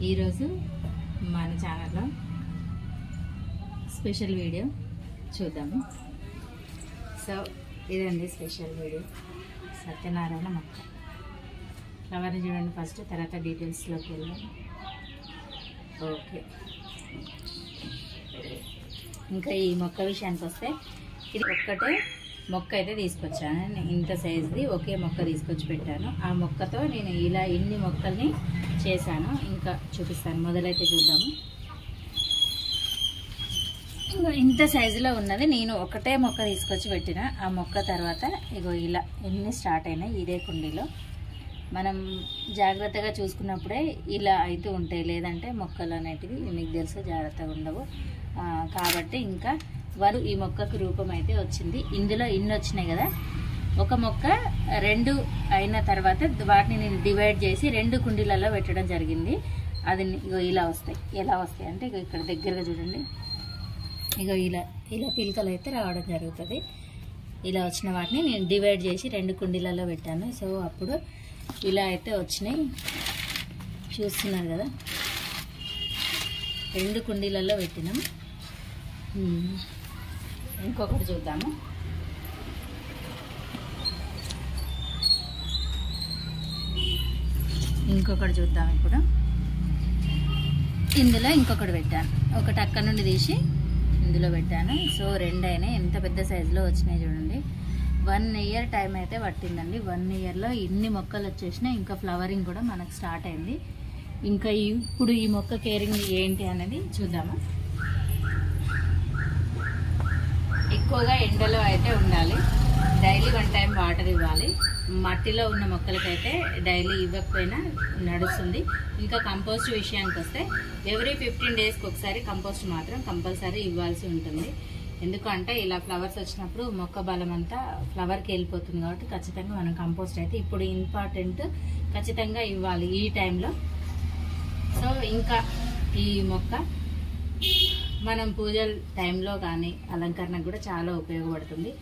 ఈరోజు మన ఛానల్లో స్పెషల్ వీడియో చూద్దాము. సో ఇదండి స్పెషల్ వీడియో. సత్యనారాయణ మొక్క ఫ్లవర్ని చూడండి ఫస్ట్, తర్వాత డీటెయిల్స్లోకి వెళ్దాం. ఓకే, ఇంకా ఈ మొక్క విషయానికి వస్తే ఇది ఒక్కటే మొక్క అయితే తీసుకొచ్చాను. నేను ఇంత సైజుది ఒకే మొక్క తీసుకొచ్చి పెట్టాను. ఆ మొక్కతో నేను ఇలా ఇన్ని మొక్కల్ని చేశాను. ఇంకా చూపిస్తాను, మొదలైతే చూద్దాము. ఇంకా ఇంత సైజులో ఉన్నది నేను ఒకటే మొక్క తీసుకొచ్చి పెట్టిన. ఆ మొక్క తర్వాత ఇగో ఇలా ఎన్ని స్టార్ట్ అయినాయి ఇదే కుండీలో. మనం జాగ్రత్తగా చూసుకున్నప్పుడే ఇలా అయితే ఉంటాయి, లేదంటే మొక్కలు అనేటివి మీకు తెలుసు జాగ్రత్తగా ఉండవు. కాబట్టి ఇంకా ఈ మొక్కకు రూపం అయితే వచ్చింది. ఇందులో ఇన్ని వచ్చినాయి కదా, ఒక మొక్క రెండు అయిన తర్వాత వాటిని నేను డివైడ్ చేసి రెండు కుండీలలో పెట్టడం జరిగింది. అది ఇగో ఇలా వస్తాయి. ఎలా వస్తాయి అంటే ఇగో ఇక్కడ దగ్గరగా చూడండి, ఇగో ఇలా ఇలా పిలకలు అయితే రావడం జరుగుతుంది. ఇలా వచ్చిన వాటిని నేను డివైడ్ చేసి రెండు కుండీలలో పెట్టాను. సో అప్పుడు ఇలా అయితే వచ్చినాయి, చూస్తున్నారు కదా. రెండు కుండీలలో పెట్టినాం. ఇంకొకటి చూద్దాము. ఇంకొకటి చూద్దాం ఇప్పుడు. ఇందులో ఇంకొకటి పెట్టాను, ఒకటి అక్కడ నుండి తీసి ఇందులో పెట్టాను. సో రెండు అయినాయి. ఎంత పెద్ద సైజులో వచ్చినాయి చూడండి. 1 ఇయర్ టైం అయితే పట్టిందండి. 1 ఇయర్లో ఇన్ని మొక్కలు వచ్చేసినాయి. ఇంకా ఫ్లవరింగ్ కూడా మనకు స్టార్ట్ అయింది. ఇంకా ఇప్పుడు ఈ మొక్క కేరింగ్ ఏంటి అనేది చూద్దాము. ఎక్కువగా ఎండలో అయితే ఉండాలి. డైలీ 1 టైం వాటర్ ఇవ్వాలి. మట్టిలో ఉన్న మొక్కలకైతే డైలీ ఇవ్వకపోయినా నడుస్తుంది. ఇంకా కంపోస్ట్ విషయానికి వస్తే ఎవ్రీ 15 డేస్కి ఒకసారి కంపోస్ట్ మాత్రం కంపల్సరీ ఇవ్వాల్సి ఉంటుంది. ఎందుకంటే ఇలా ఫ్లవర్స్ వచ్చినప్పుడు మొక్క బలం అంతా ఫ్లవర్కి వెళ్ళిపోతుంది. కాబట్టి ఖచ్చితంగా మనం కంపోస్ట్ అయితే ఇప్పుడు ఇంపార్టెంట్, ఖచ్చితంగా ఇవ్వాలి ఈ టైంలో. సో ఇంకా ఈ మొక్క మనం పూజల టైంలో కానీ అలంకరణకు కూడా చాలా ఉపయోగపడుతుంది.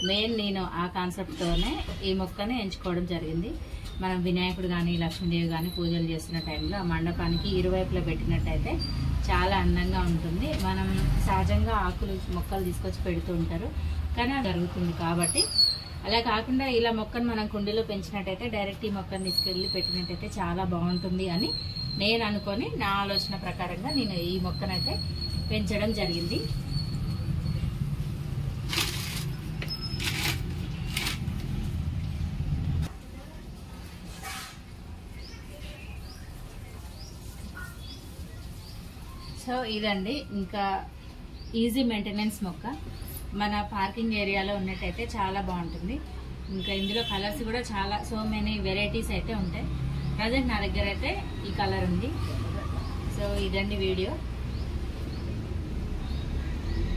మెయిన్ నేను ఆ కాన్సెప్ట్తోనే ఈ మొక్కని ఎంచుకోవడం జరిగింది. మనం వినాయకుడు కానీ లక్ష్మీదేవి కానీ పూజలు చేస్తున్న టైంలో ఆ మండపానికి ఇరువైపులా పెట్టినట్టయితే చాలా అందంగా ఉంటుంది. మనం సహజంగా ఆకులు మొక్కలు తీసుకొచ్చి పెడుతూ ఉంటారు, కానీ అది జరుగుతుంది. కాబట్టి అలా కాకుండా ఇలా మొక్కను మనం కుండీలో పెంచినట్టయితే డైరెక్ట్ ఈ మొక్కను తీసుకెళ్ళి పెట్టినట్టయితే చాలా బాగుంటుంది అని నేను అనుకొని నా ఆలోచన ప్రకారంగా నేను ఈ మొక్కనైతే పెంచడం జరిగింది. సో ఇదండి ఇంకా ఈజీ మెయింటెనెన్స్ మొక్క. మన పార్కింగ్ ఏరియాలో ఉన్నట్టయితే చాలా బాగుంటుంది. ఇంకా ఇందులో కలర్స్ కూడా చాలా సో మెనీ వెరైటీస్ అయితే ఉంటాయి. ప్రజెంట్ నా దగ్గర అయితే ఈ కలర్ ఉంది. సో ఇదండి వీడియో.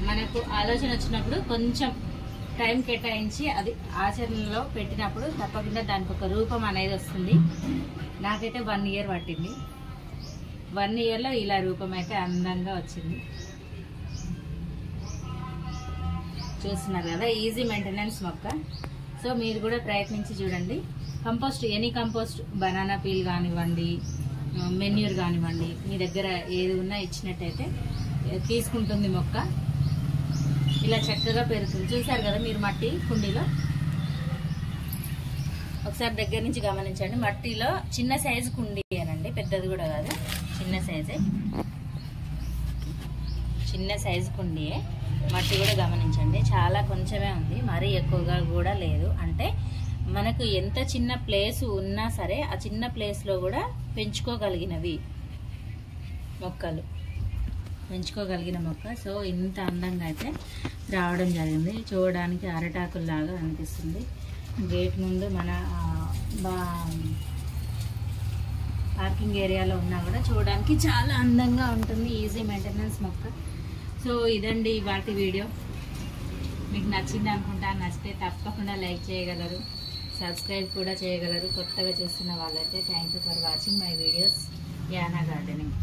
మనకు ఆలోచన వచ్చినప్పుడు కొంచెం టైం కేటాయించి అది ఆచరణలో పెట్టినప్పుడు తప్పకుండా దానికి ఒక రూపం అనేది వస్తుంది. నాకైతే 1 ఇయర్ పట్టింది. 1 ఇయర్లో ఇలా రూపం అయితే అందంగా వచ్చింది. చూస్తున్నారు కదా, ఈజీ మెయింటెనెన్స్ మొక్క. సో మీరు కూడా ప్రయత్నించి చూడండి. Compost, any compost, banana peel కానివ్వండి, మెన్యూర్ కానివ్వండి, మీ దగ్గర ఏది ఉన్నా ఇచ్చినట్టయితే తీసుకుంటుంది మొక్క. ఇలా చక్కగా పెరుగుతుంది. చూసారు కదా మీరు మట్టి కుండీలో. ఒకసారి దగ్గర నుంచి గమనించండి. మట్టిలో చిన్న సైజు కుండీ అనండి, పెద్దది కూడా కాదు, చిన్న సైజే, చిన్న సైజు కుండీయే. మట్టి కూడా గమనించండి, చాలా కొంచెమే ఉంది, మరీ ఎక్కువగా కూడా లేదు. అంటే మనకు ఎంత చిన్న ప్లేస్ ఉన్నా సరే ఆ చిన్న ప్లేస్లో కూడా పెంచుకోగలిగినవి మొక్కలు, పెంచుకోగలిగిన మొక్క. సో ఇంత అందంగా అయితే రావడం జరిగింది. చూడడానికి అరటాకుల్లాగా అనిపిస్తుంది. గేట్ ముందు మన పార్కింగ్ ఏరియాలో ఉన్నా కూడా చూడడానికి చాలా అందంగా ఉంటుంది. ఈజీ మెయింటెనెన్స్ మొక్క. సో ఇదండి వాటి వీడియో. మీకు నచ్చింది అనుకుంటా. నచ్చితే తప్పకుండా లైక్ చేయగలరు, సబ్స్క్రైబ్ కూడా చేయగలరు. కొత్తగా చూస్తున్న వాళ్ళైతే thank you for watching my videos. యానా గార్డెనింగ్.